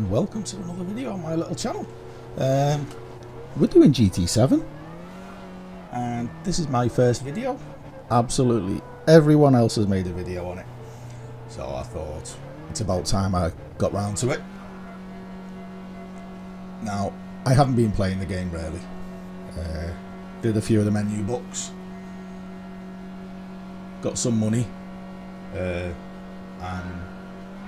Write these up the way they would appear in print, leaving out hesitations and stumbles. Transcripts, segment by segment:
and welcome to another video on my little channel. We're doing GT7 and this is my first video. Absolutely everyone else has made a video on it, so I thought it's about time I got round to it. Now, I haven't been playing the game really. Did a few of the menu books, got some money, and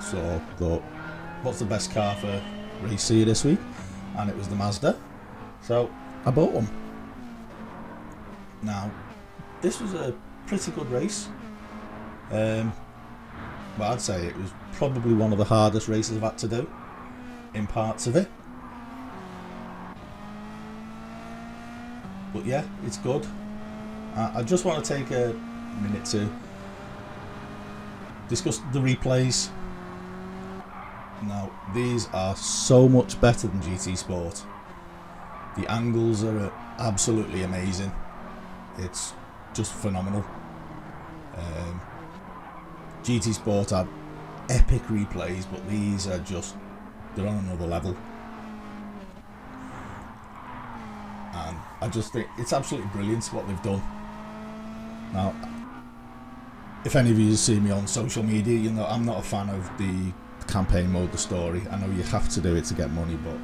so thought, what's the best car for race C this week? And it was the Mazda, so I bought one. Now, this was a pretty good race. Well, I'd say it was probably one of the hardest races I've had to do in parts of it. But yeah, it's good. I just want to take a minute to discuss the replays. Now, these are so much better than GT Sport. The angles are absolutely amazing. It's just phenomenal. GT Sport had epic replays, but these are just, they're on another level. And I just think it's absolutely brilliant what they've done. Now, if any of you see me on social media, you know I'm not a fan of the campaign mode, the story. I know you have to do it to get money, but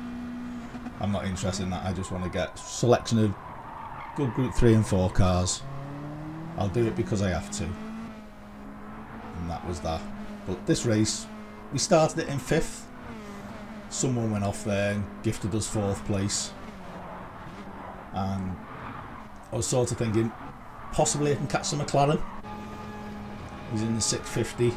I'm not interested in that. I just want to get a selection of good Group 3 and 4 cars. I'll do it because I have to. And that was that. But this race, we started it in 5th. Someone went off there and gifted us 4th place. And I was sort of thinking, possibly I can catch the McLaren. He's in the 650.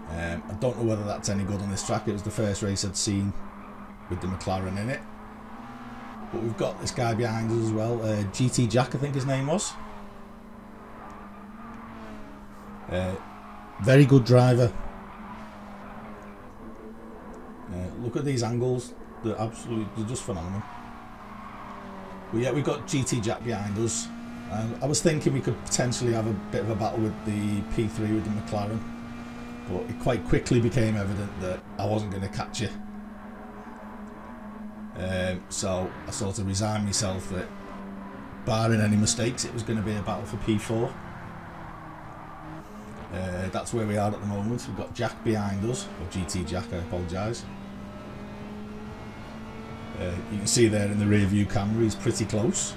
I don't know whether that's any good on this track. It was the first race I'd seen with the McLaren in it. But we've got this guy behind us as well, GT Jack I think his name was. Very good driver. Look at these angles, they're just phenomenal. But yeah, we've got GT Jack behind us. I was thinking we could potentially have a bit of a battle with the P3 with the McLaren, but it quite quickly became evident that I wasn't going to catch it. So I sort of resigned myself that, barring any mistakes, it was going to be a battle for P4. That's where we are at the moment. We've got Jack behind us, or GT Jack, I apologise. You can see there in the rear view camera he's pretty close.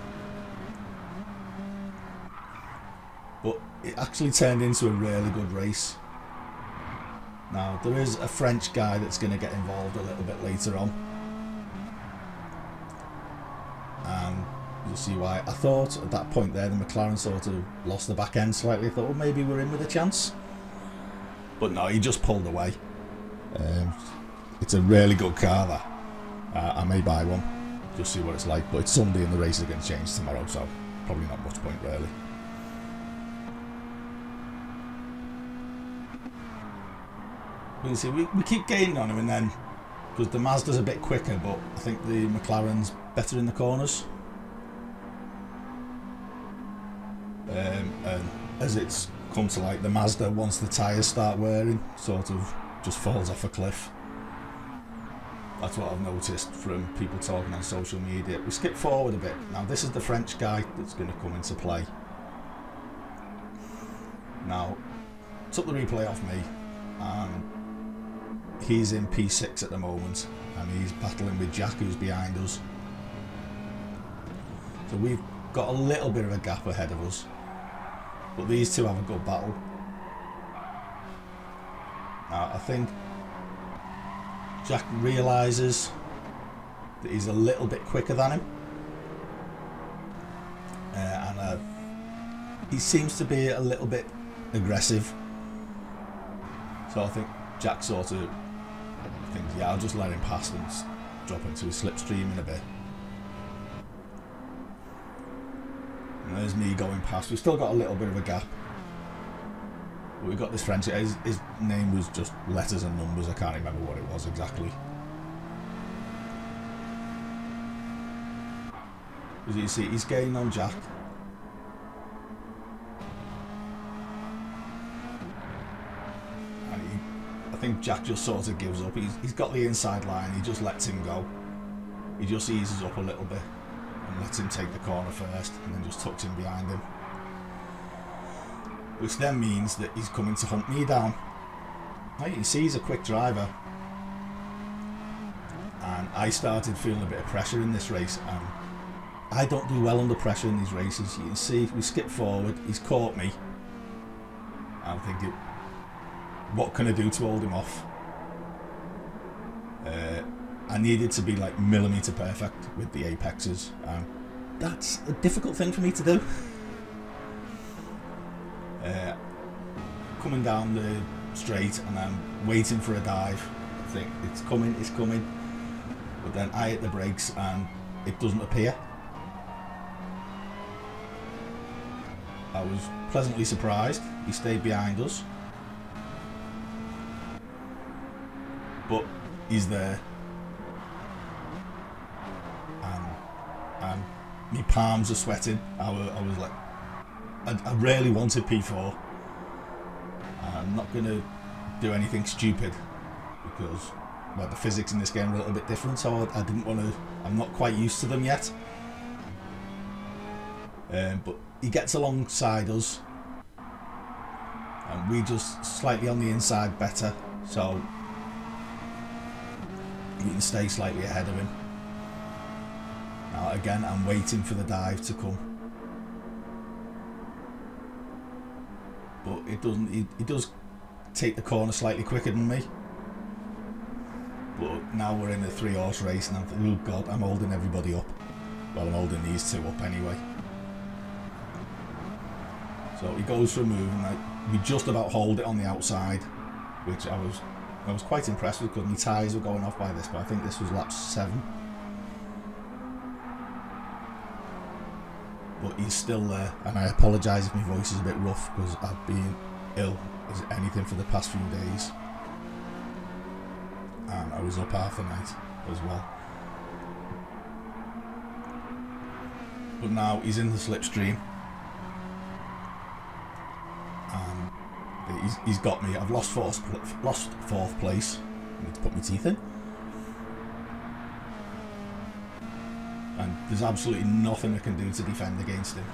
But it actually turned into a really good race. Now, there is a French guy that's going to get involved a little bit later on. And you'll see why. I thought at that point there the McLaren sort of lost the back end slightly. I thought, well, maybe we're in with a chance. But no, he just pulled away. It's a really good car, that. I may buy one, just see what it's like. But it's Sunday and the race is going to change tomorrow, so probably not much point really. But you see, we keep gaining on him, and then, because the Mazda's a bit quicker, but I think the McLaren's better in the corners. And as it's come to light, the Mazda, once the tyres start wearing, sort of just falls off a cliff. That's what I've noticed from people talking on social media. We skip forward a bit. Now, this is the French guy that's going to come into play. Now, took the replay off me, and he's in P6 at the moment, and he's battling with Jack, who's behind us. So we've got a little bit of a gap ahead of us, but these two have a good battle. Now, I think Jack realises that he's a little bit quicker than him, and he seems to be a little bit aggressive. So I think Jack sort of thinks, yeah, I'll just let him pass and drop into his slipstream in a bit. And there's me going past. We've still got a little bit of a gap. But we've got this French. His name was just letters and numbers. I can't remember what it was exactly. As you see, he's gaining on Jack. And I think think Jack just sort of gives up. He's got the inside line, he just lets him go. He just eases up a little bit and lets him take the corner first, and then just tucks him behind him. Which then means that he's coming to hunt me down. Now you can see he's a quick driver. And I started feeling a bit of pressure in this race, and I don't do well under pressure in these races. You can see we skip forward, he's caught me. I'm thinking, what can I do to hold him off? I needed to be like millimetre perfect with the apexes, and that's a difficult thing for me to do. Coming down the straight and I'm waiting for a dive. I think it's coming, but then I hit the brakes and it doesn't appear. I was pleasantly surprised. He stayed behind us, but he's there, and my palms are sweating. I was like, I really wanted P4. I'm not going to do anything stupid because, well, the physics in this game are a little bit different, so I didn't want to. I'm not quite used to them yet. But he gets alongside us, and we just slightly on the inside better, so we can stay slightly ahead of him. Now again, I'm waiting for the dive to come, but it doesn't. He does take the corner slightly quicker than me. But now we're in a 3-horse race, and I'm thinking, oh God, I'm holding everybody up. Well, I'm holding these two up anyway. So he goes for a move, and we just about hold it on the outside, which I was quite impressed with, because my tyres were going off by this, but I think this was lap 7. But he's still there, and I apologise if my voice is a bit rough, because I've been ill as anything for the past few days, and I was up half the night as well. But now he's in the slipstream, and he's got me. I've lost fourth place. I need to put my teeth in. And there's absolutely nothing I can do to defend against him.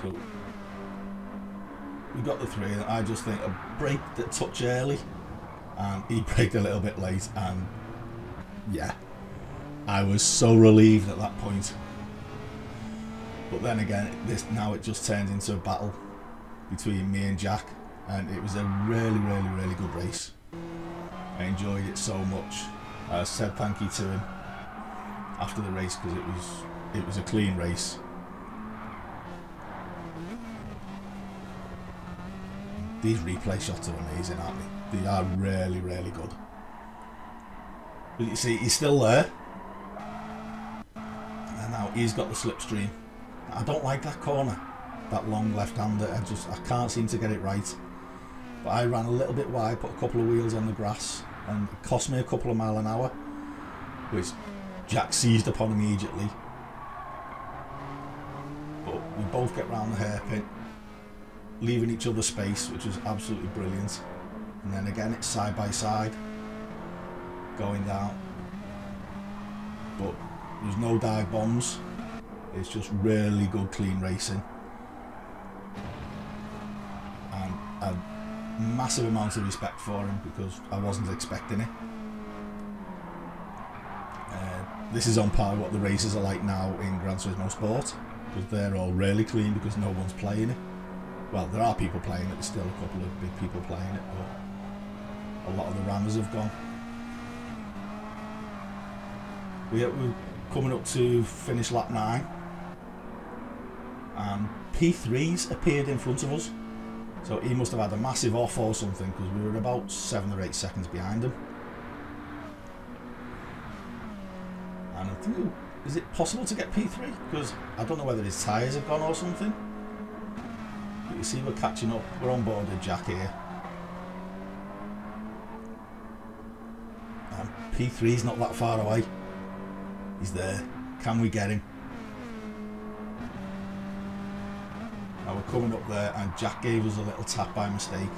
So we got the 3, and I just think I braked a touch early, and he braked a little bit late, and yeah, I was so relieved at that point. But then again, now it just turned into a battle between me and Jack, and it was a really good race. I enjoyed it so much. I said thank you to him after the race, because it was a clean race. These replay shots are amazing, aren't they? They are really good. But you see, he's still there, and now he's got the slipstream. I don't like that corner, that long left-hander. I can't seem to get it right. But I ran a little bit wide, put a couple of wheels on the grass, and it cost me a couple of miles an hour, which Jack seized upon immediately. But we both get round the hairpin, leaving each other space, which was absolutely brilliant. And then again, it's side by side, going down. But there's no dive bombs. It's just really good, clean racing. And a massive amount of respect for him, because I wasn't expecting it. This is on par with what the races are like now in Gran Turismo Sport, because they're all really clean because no one's playing it. Well, there are people playing it, there's still a couple of big people playing it, but a lot of the rammers have gone. We're coming up to finish lap 9, and P3's appeared in front of us, so he must have had a massive off or something, because we were about 7 or 8 seconds behind him. And I think, is it possible to get P3? Because I don't know whether his tyres have gone or something. But you see, we're catching up. We're on board with Jack here. And P3's not that far away. He's there. Can we get him? Now were coming up there and Jack gave us a little tap by mistake.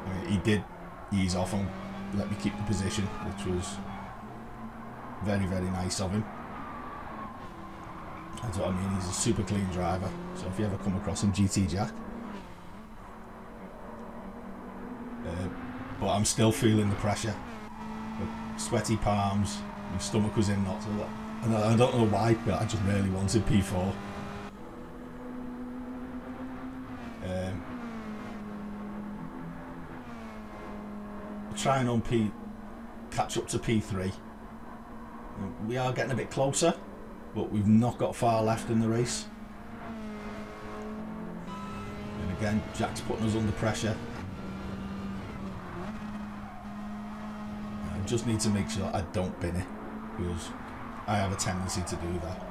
I mean, he did ease off and let me keep the position, which was very, very nice of him. That's what I mean, he's a super clean driver, so if you ever come across him, GT Jack. But I'm still feeling the pressure. Sweaty palms, my stomach was in knots, and I don't know why, but I just really wanted P4. Trying on catch up to P3. We are getting a bit closer, but we've not got far left in the race. And again, Jack's putting us under pressure. I just need to make sure I don't bin it, because I have a tendency to do that.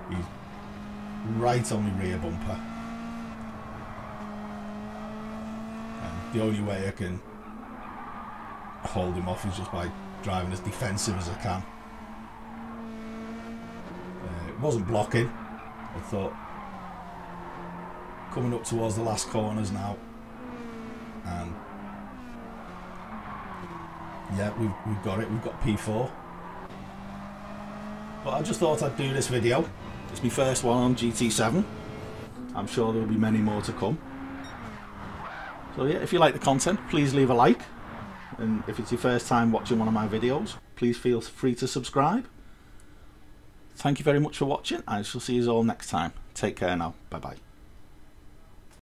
He's right on the rear bumper. And the only way I can hold him off is just by driving as defensive as I can. It wasn't blocking. I thought coming up towards the last corners now, and yeah, we've got it. We've got P4. But I just thought I'd do this video. It's my first one on GT7. I'm sure there will be many more to come. So yeah, if you like the content, please leave a like. And if it's your first time watching one of my videos, please feel free to subscribe. Thank you very much for watching. I shall see you all next time. Take care now. Bye bye.